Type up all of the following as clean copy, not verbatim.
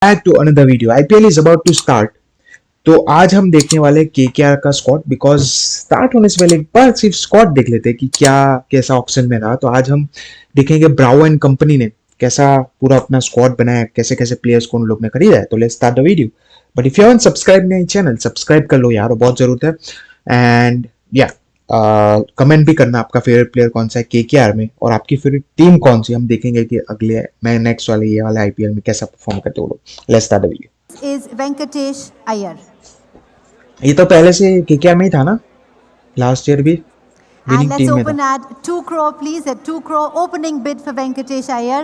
Back to another video. IPL is about to start. तो आज हम देखने वाले केकेआर का स्क्वाड, बिकॉज स्टार्ट होने से पहले एक बार सिर्फ स्क्वाड देख लेते हैं कि क्या कैसा ऑप्शन में रहा। तो आज हम देखेंगे ब्रावो एंड कंपनी ने कैसा पूरा अपना स्क्वाड बनाया, कैसे कैसे प्लेयर्स को उन लोग ने खरीदा है। तो let's start the video. But if you haven't subscribe my channel, subscribe कर लो यार, बहुत जरूरत है। एंड या कमेंट भी करना आपका फेवरेट प्लेयर कौन सा है केकेआर में, और आपकी फेवरेट टीम कौन सी। हम देखेंगे कि अगले मैं नेक्स्ट वाले ये वाले आईपीएल में कैसा परफॉर्म करते हो लोग। Let's start the video. is Venkatesh Iyer. ये तो पहले से केकेआर में ही था ना, लास्ट ईयर भी And विनिंग let's टीम में open था। at 2 crore, please. At 2 crore, opening bid for Venkatesh Iyer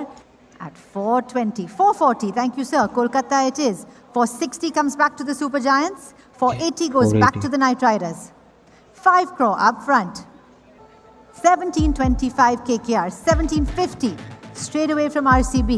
at 420. 440, thank you, sir. Kolkata it is. 460 comes back to the Super Giants. 480 goes back 480 to the Knight Riders. 5 crore up front. 1725 KKR. 1750 straight away from RCB.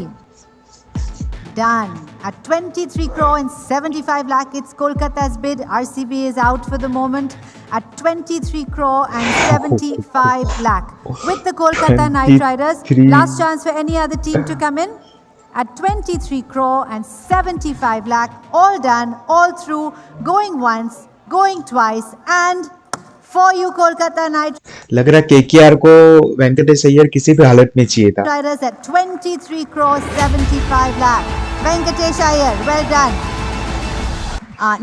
Done. At 23 crore and 75 lakh, it's Kolkata's bid. RCB is out for the moment. At 23 crore and 75 lakh. With the Kolkata Knight Riders, 23. last chance for any other team to come in. At 23 crore and 75 lakh, all done, all through, going once, going twice, and for you Kolkata Knight लग रहा है KKR को वेंकटेश अय्यर किसी भी हालत में चाहिए था। Riders at 23 crore 75 lakh. Venkatesh Iyer, well done.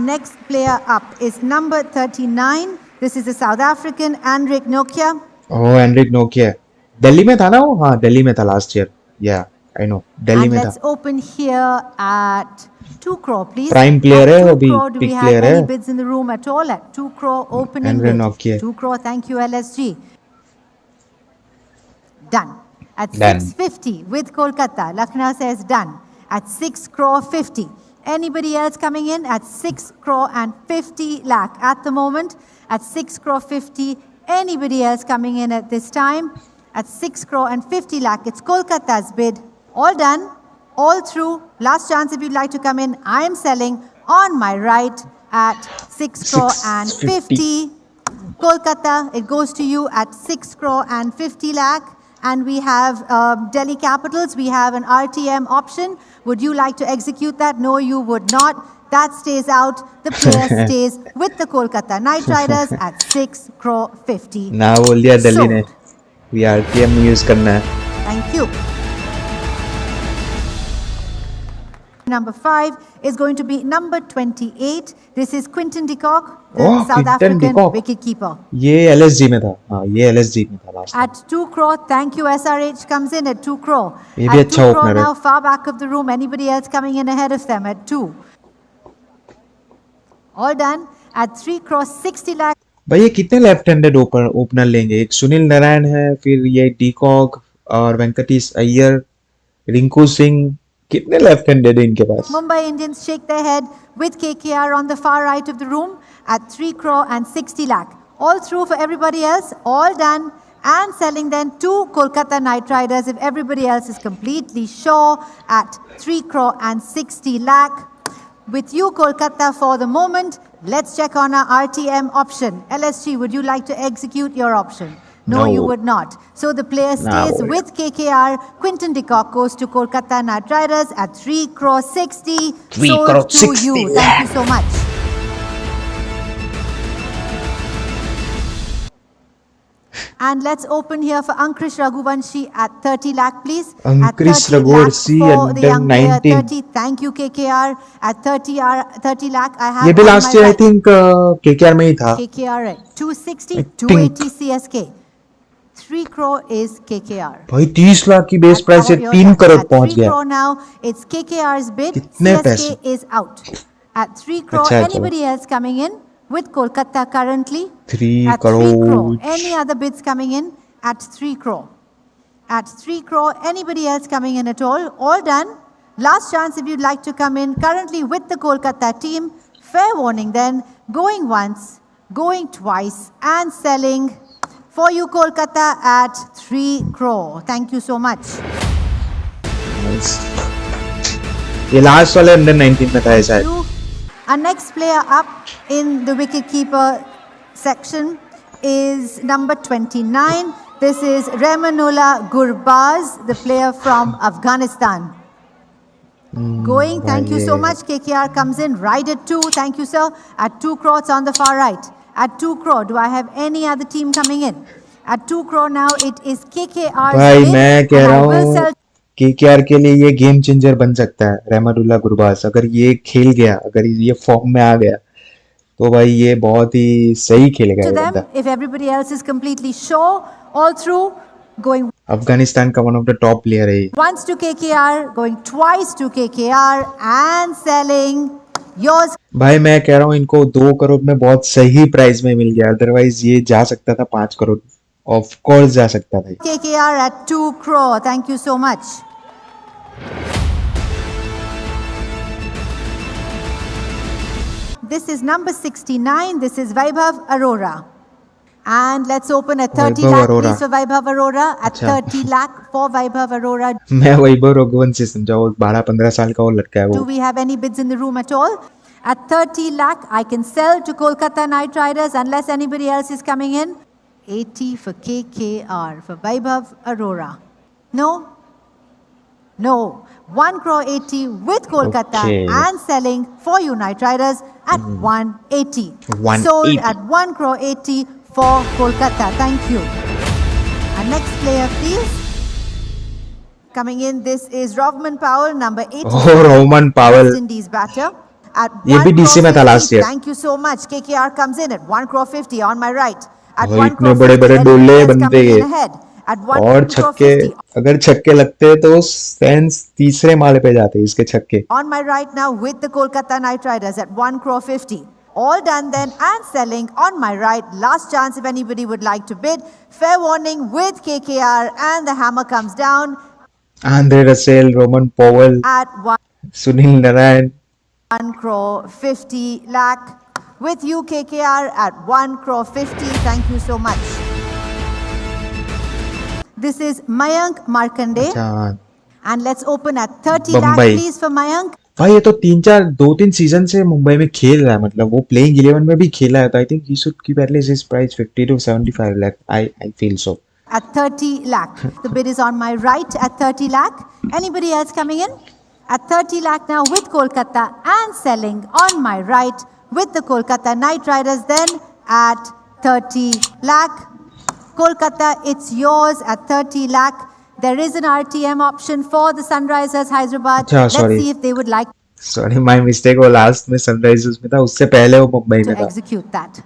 Next player up is number 39. This is a South African, Andrik Nokia. Oh, Anrich Nokia Delhi में था ना वो। हाँ, दिल्ली में था लास्ट ईयर। या आई नो, दिल्ली And में था। let's open here at 2 crore, please. Prime player At है, 2 वो भी crore, do we big have player any है। bids in the room at all? At 2 crore opening Andrik bid. Nokia। 2 crore, thank you LSG. Done. At Done. 650 with Kolkata, Lucknow says done. At 6 crore 50. Anybody else coming in at 6 crore and 50 lakh at the moment? At 6 crore 50. Anybody else coming in at this time? At 6 crore and 50 lakh. It's Kolkata's bid. All done. All through. Last chance if you'd like to come in. I am selling on my right at 6 crore and 50. Kolkata, it goes to you at 6 crore and 50 lakh. And we have Delhi Capitals. We have an RTM option. Would you like to execute that? No, you would not. That stays out. The player stays with the Kolkata Knight Riders at 6 crore 50. ना बोल दिया दिल्ली ने, Sold. We RTM use करना है। Thank you. Number 5 is going to be number 28. This is Quinton de Kock, the Oh, South Quinton African de Kock. wicketkeeper. ये LSG में था। हाँ, ये एलएसजी में था last. At 2 crore, thank you. SRH comes in at 2 crore. ये भी At 2 अच्छा crore opener है। now, far back of the room. Anybody else coming in ahead of them at 2? All done. At 3 crore 60 lakh. भाई ये कितने left handed opener लेंगे? एक सुनील नारायण है, फिर ये डीकॉक और वेंकटेश अय्यर, रिंकू सिंह। कितने लेफ्ट हैंडेड है इनके पास? Mumbai Indians shake their head with KKR on the far right of the room at 3 crore and 60 lakh. All through for everybody else, all done. And selling then to Kolkata Knight Riders if everybody else is completely sure at 3 crore and 60 lakh. With you Kolkata for the moment, let's check on our RTM option. LSG, would you like to execute your option? No, No. you would not. So the player stays No. with KKR. Quinton de Kock goes to Kolkata Knight Riders at 3 crore 60. 3 Sold crore to 60 you. Thank you so much. And let's open here for Ankrish Raghuvanshi at 30 lakh, please. Ankrish at 30 lakh Raghuvanshi for under the young player. 19. 30. Thank you, KKR. At 30 lakh, I have ये भी on last my year I right. Think KKR में ही था। KKR at 260, I 280 CSK. 3 crore is KKR. भाई 30 लाख की base At price से your 3 turn. Crore At पहुंच 3 गया। crore now, it's KKR's bid. कितने CSK पैसे? is out. At 3 crore, अच्छा है, चलो। anybody else coming in with Kolkata currently? 3 At 3 crore, crore. any other bids coming in? At 3 crore. At 3 crore, anybody else coming in at all? All done. Last chance if you'd like to come in. Currently with the Kolkata team. Fair warning then. Going once, going twice, and selling for you Kolkata at 3 crore. Thank you so much. ये last वाले under 19 में था ऐसा। Our next player up in the wicketkeeper section is number 29. This is Remanullah Gurbaz, the player from Afghanistan. Going, thank you so ये- much. KKR comes in right at 2. Thank you, sir. At 2 crore, it's on the far right. At 2 crore, do I have any other team coming in? At 2 crore now, it is KKR's भाई bid, मैं कह and रहा I will हूँ sell KKR के लिए ये game changer बन सकता है। रहमतुल्लाह गुरबाज अगर ये खेल गया, अगर ये फॉर्म में आ गया, तो भाई ये बहुत ही सही खेलेगा to ये them. बंदा। If everybody else is completely sure, all through, going Afghanistan का one of the top player है ये। once to KKR, going twice to KKR, and selling yours. भाई मैं कह रहा हूँ इनको 2 करोड़ में बहुत सही प्राइस में मिल गया, अदरवाइज ये जा सकता था 5 करोड़, ऑफ कोर्स जा सकता था। KKR at 2 crore. Thank you so much. This is number 69. This is Vaibhav Arora. And let's open at 30 Vaibhav lakh, Arora. please, for Vaibhav Arora. At अच्छा। 30 lakh for Vaibhav Arora. मैं वैभव रघुवंशी समझा, वो 12-15 साल का वो लड़का है Do वो। we have any bids in the room at all? At 30 lakh, I can sell to Kolkata Knight Riders unless anybody else is coming in. 80 for KKR, for Vaibhav Arora. No? No. 1 crore 80 with Kolkata Okay. and selling for you Knight Riders at 180. 180. Sold at 1 crore 80 for Kolkata. Thank you. Our next player, please. Coming in, this is Rovman Powell, number 80. Oh Roman पावल, West Indies batter. At ये 1 भी DC crore में था 50. last year। Thank you so much. KKR comes in at 1 crore 50 on my right. At भाई 1 इतने crore बड़े 50, बड़े anybody डोले else बनते coming in हैं। ahead. At 1 और crore छक्के, 50. अगर छक्के लगते तो फैंस तीसरे माले पे जाते इसके छक्के। On my right now with the Kolkata Knight Riders at 1 crore 50. All done then and selling on my right. Last chance if anybody would like to bid. Fair warning with KKR and the hammer comes down Andre Russell, Roman Powell, at Sunil Narayan. 1 crore 50 lakh. With you KKR at 1 crore 50. Thank you so much. This is Mayank Markande. अच्छा And let's open at 30 lakh Mumbai. please for Mayank. भाई ये तो 2-3 season से मुंबई में खेल रहा है, मतलब वो प्लेइंग 11 में भी खेला है, तो I think he should keep at least his price 50 to 75 lakh। I feel so. At 30 lakh. The bid is on my right at 30 lakh. Anybody else coming in? At 30 lakh now with Kolkata and selling on my right with the Kolkata Knight Riders then at 30 lakh. Kolkata, it's yours at 30 lakh. There is an RTM option for the Sunrisers Hyderabad. अच्छा, Let's sorry। see if they would like sorry my mistake, वो last में Sunrisers में था, उससे पहले वो Mumbai to में था। execute that.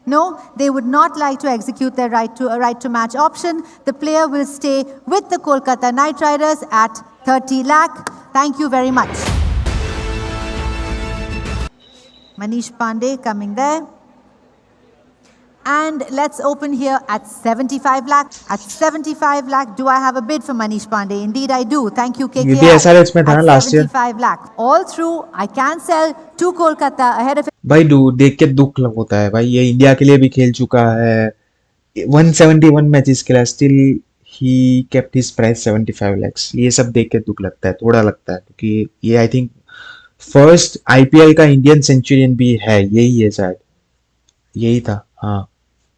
No, they would not like to execute their right to match option. The player will stay with the Kolkata Knight Riders at 30 lakh. Thank you very much. Manish Pandey coming there. And let's open here at 75 lakh. At 75 lakh, do I have a bid for Manish Pandey? Indeed, I do. Thank you, KKR. ये भी SRH में था ना At last year? 75 lakh. All through, I can sell to Kolkata ahead of भाई देख के दुख होता है भाई, ये इंडिया के लिए भी खेल चुका है, 171 मैचेस खेला, still he kept his price 75 lakhs। ये सब देख के दुख लगता है, थोड़ा लगता है, क्योंकि ये आई थिंक फर्स्ट आईपीएल का इंडियन सेंचुरियन भी है, यही है शायद, यही था, हाँ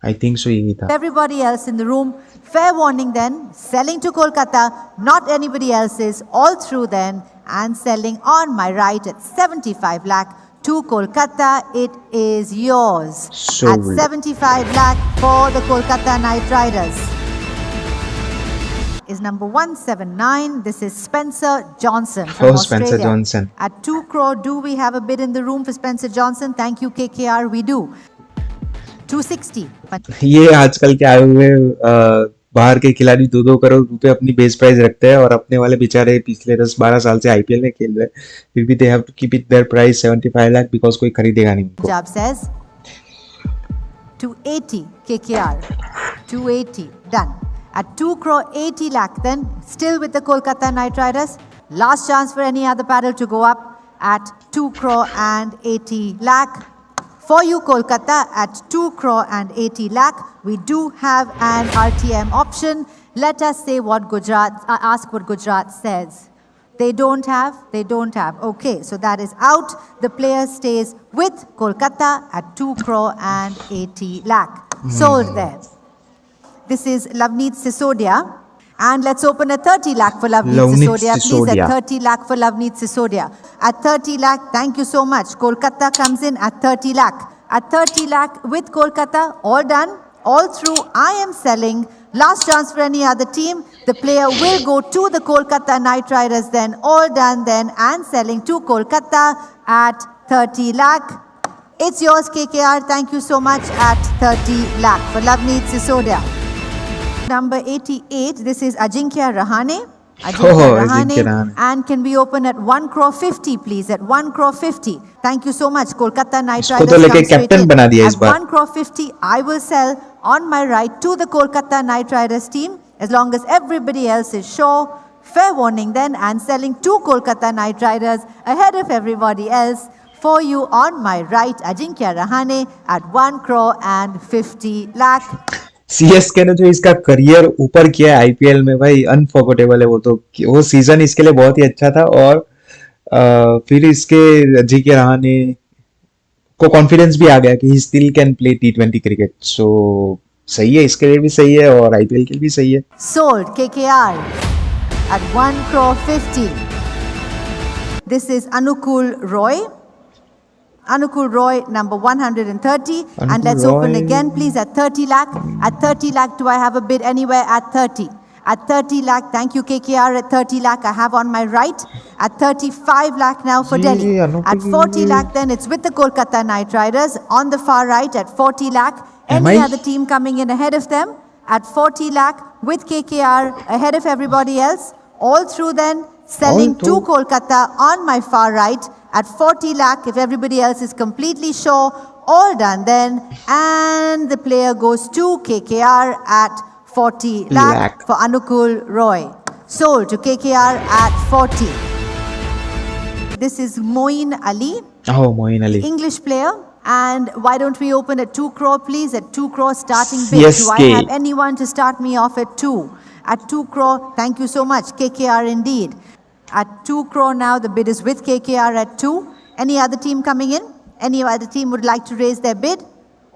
आई थिंक सो यही था। everybody else in the room. Fair warning then, selling to Kolkata, not anybody else's, all through then, and selling on my right at 75 lakh to Kolkata. It is yours Sold. at 75 lakh for the Kolkata Knight Riders. Is number 179. This is Spencer Johnson from Oh, Spencer Australia. Johnson. At 2 crore, do we have a bid in the room for Spencer Johnson? Thank you, KKR. We do. 260. But ये आजकल के आए हुए बाहर के खिलाड़ी 2-2 करोड़ रुपए अपनी बेस प्राइस रखते हैं, और अपने वाले बेचारे पिछले 10-12 साल से आईपीएल में खेल रहे हैं, फिर भी they have to keep it their price 75 lakh because कोई खरीदेगा नहीं उनको। Punjab says 280 KKR. 280 done. At 2 crore 80 lakh then, still with the Kolkata Knight Riders. Last chance for any other paddle to go up at 2 crore and 80 lakh. For you Kolkata at 2 crore and 80 lakh, we do have an RTM option. Let us say what Gujarat, ask what Gujarat says. They don't have. Okay, so that is out. The player stays with Kolkata at 2 crore and 80 lakh. Sold there. This is Lavneet Sisodia. And let's open at 30 lakh for Lavneet Lavneet Sisodia, please. Sisodia. At 30 lakh for Lavneet Sisodia. At 30 lakh, thank you so much. Kolkata comes in at 30 lakh. At 30 lakh with Kolkata, all done, all through. I am selling. Last chance for any other team. The player will go to the Kolkata Knight Riders then, all done then, and selling to Kolkata at 30 lakh. It's yours, KKR. Thank you so much at 30 lakh for Lavneet Sisodia. Number 88, this is Ajinkya Rahane. Ajinkya Rahane. And can we open at 1 crore 50, please? At 1 crore 50. Thank you so much. Kolkata Knight इसको Riders तो लेके come straight captain in. बना दिया इस At bar. 1 crore 50, I will sell on my right to the Kolkata Knight Riders team, as long as everybody else is sure. Fair warning then, and selling to Kolkata Knight Riders ahead of everybody else. For you on my right, Ajinkya Rahane at 1 crore and 50 lakh. CSK ने जो इसका career ऊपर किया है IPL में भाई, unforgettable है। वो सीजन इसके लिए बहुत ही अच्छा था। और फिर इसके अजिंक्य रहाणे को कॉन्फिडेंस भी आ गया कि ही स्टिल कैन प्ले टी20 क्रिकेट। सो सही है, इसके लिए भी सही है और आईपीएल के लिए भी सही है। Sold KKR at 1 crore 50. This is Anukul Roy. Anukul Roy, number 130. And Anukul let's open Roy. again, please, at 30 lakh. At 30 lakh, do I have a bid anywhere at 30? At 30 lakh, thank you KKR. At 30 lakh, I have on my right. At 35 lakh now for Gee, Delhi. Anukul At 40 Roy. lakh, then it's with the Kolkata Knight Riders. On the far right, at 40 lakh. Am Any I- other team coming in ahead of them? At 40 lakh with KKR ahead of everybody else. All through then, selling All to through. Kolkata on my far right at 40 lakh if everybody else is completely sure. All done then. And the player goes to KKR at 40 lakh Lakh. for Anukul Roy. Sold to KKR at 40. This is Moeen Ali. Oh, Moeen Ali. English player. And why don't we open at 2 crore, please? At 2 crore starting bid. Do I CSK. have anyone to start me off at 2? At 2 crore, thank you so much. KKR indeed. At 2 crore now, the bid is with KKR at 2. Any other team coming in? Any other team would like to raise their bid?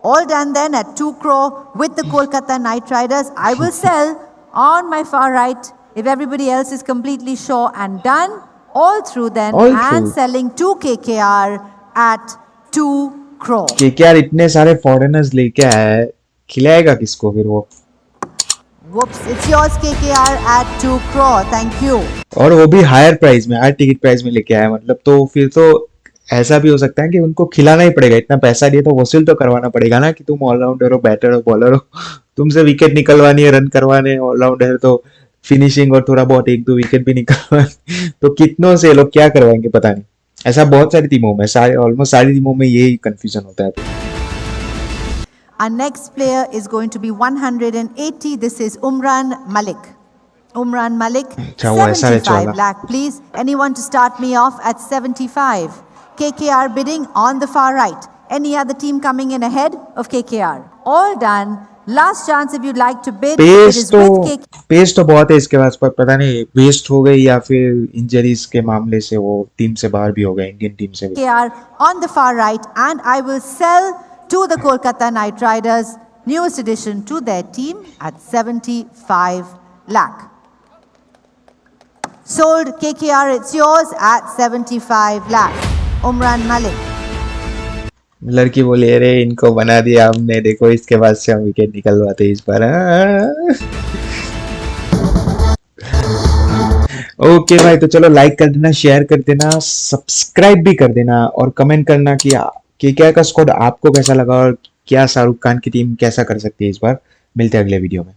All done then at 2 crore with the Kolkata Knight Riders. I will sell on my far right if everybody else is completely sure and done. All through then, All and through. selling to KKR at 2 crore. KKR इतने सारे foreigners लेके आया है, खिलाएगा किसको फिर वो? Whoops, it's yours KKR at 2 crore. Thank you. और वो भी हायर प्राइस में, हायर टिकट प्राइस में लेके आया। मतलब तो फिर तो ऐसा भी हो सकता है कि उनको खिलाना ही पड़ेगा। इतना पैसा दिया तो वसूल तो करवाना पड़ेगा ना, कि तुम ऑलराउंडर हो, बैटर हो, बॉलर हो, तुमसे विकेट निकलवानी है, रन करवाने, ऑलराउंडर तो फिनिशिंग और थोड़ा बहुत 1-2 विकेट भी निकलवानी। तो कितनों से ये लोग क्या करवाएंगे पता नहीं। ऐसा बहुत सारी टीमों में, ऑलमोस्ट सारी टीमों में यही कंफ्यूजन होता है। Our next player is going to be 180. This is Umran Malik. Umran Malik, अच्छा, वो ऐसा है 75 Chaula. lakh, please. Anyone to start me off at 75? KKR bidding on the far right. Any other team coming in ahead of KKR? All done. Last chance if you'd like to bid. It pace is with KKR. तो बहुत है इसके पास, पर पता नहीं waste हो गई या फिर इंजरीज के मामले से वो टीम से बाहर भी हो गए, इंडियन टीम से भी। KKR on the far right, and I will sell to the Kolkata Knight Riders, newest addition to their team at 75 lakh. Sold KKR, it's yours at 75 lakh. Umran Malik. लड़की बोली अरे इनको बना दिया हमने, देखो इसके बाद से हम विकेट निकलवाते इस बार। ओके भाई, तो चलो लाइक कर देना, शेयर कर देना, सब्सक्राइब भी कर देना और कमेंट करना कि केकेआर का स्क्वाड आपको कैसा लगा और क्या शाहरुख खान की टीम कैसा कर सकती है इस बार। मिलते हैं अगले वीडियो में।